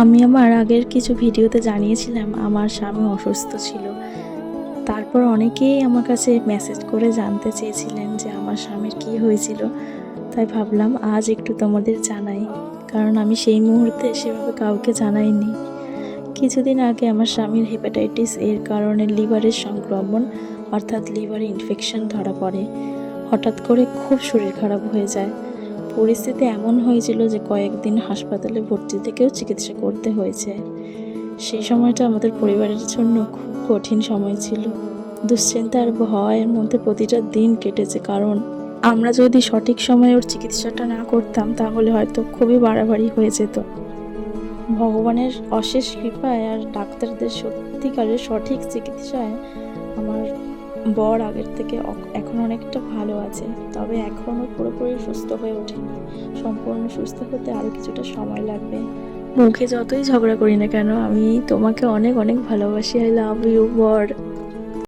আমি আমার আগের কিছু ভিডিওতে জানিয়েছিলাম আমার স্বামী অসুস্থ ছিল। তারপর অনেকেই আমার কাছে মেসেজ করে জানতে চেয়েছিলেন যে আমার স্বামীর কী হয়েছিল। তাই ভাবলাম আজ একটু তোমাদের জানাই, কারণ আমি সেই মুহূর্তে সেভাবে কাউকে জানাইনি। কিছুদিন আগে আমার স্বামীর হেপাটাইটিস এর কারণে লিভারের সংক্রমণ অর্থাৎ লিভার ইনফেকশন ধরা পড়ে। হঠাৎ করে খুব শরীর খারাপ হয়ে যায়। পরিস্থিতি এমন হয়েছিল যে কয়েকদিন হাসপাতালে ভর্তি থেকেও চিকিৎসা করতে হয়েছে। সেই সময়টা আমাদের পরিবারের জন্য খুব কঠিন সময় ছিল। দুশ্চিন্তার ভয়ের মধ্যে প্রতিটা দিন কেটেছে, কারণ আমরা যদি সঠিক সময়ে ওর চিকিৎসাটা না করতাম তাহলে হয়তো খুবই বাড়াবাড়ি হয়ে যেত। ভগবানের অশেষ কৃপায় আর ডাক্তারদের সত্যিকারের সঠিক চিকিৎসায় আমার বর আগের থেকে এখন অনেকটা ভালো আছে, তবে এখনও পুরোপুরি সুস্থ হয়ে ওঠেনি। সম্পূর্ণ সুস্থ হতে আরও কিছুটা সময় লাগবে। মুখে যতই ঝগড়া করি না কেন, আমি তোমাকে অনেক অনেক ভালোবাসি। আই লাভ ইউ বর।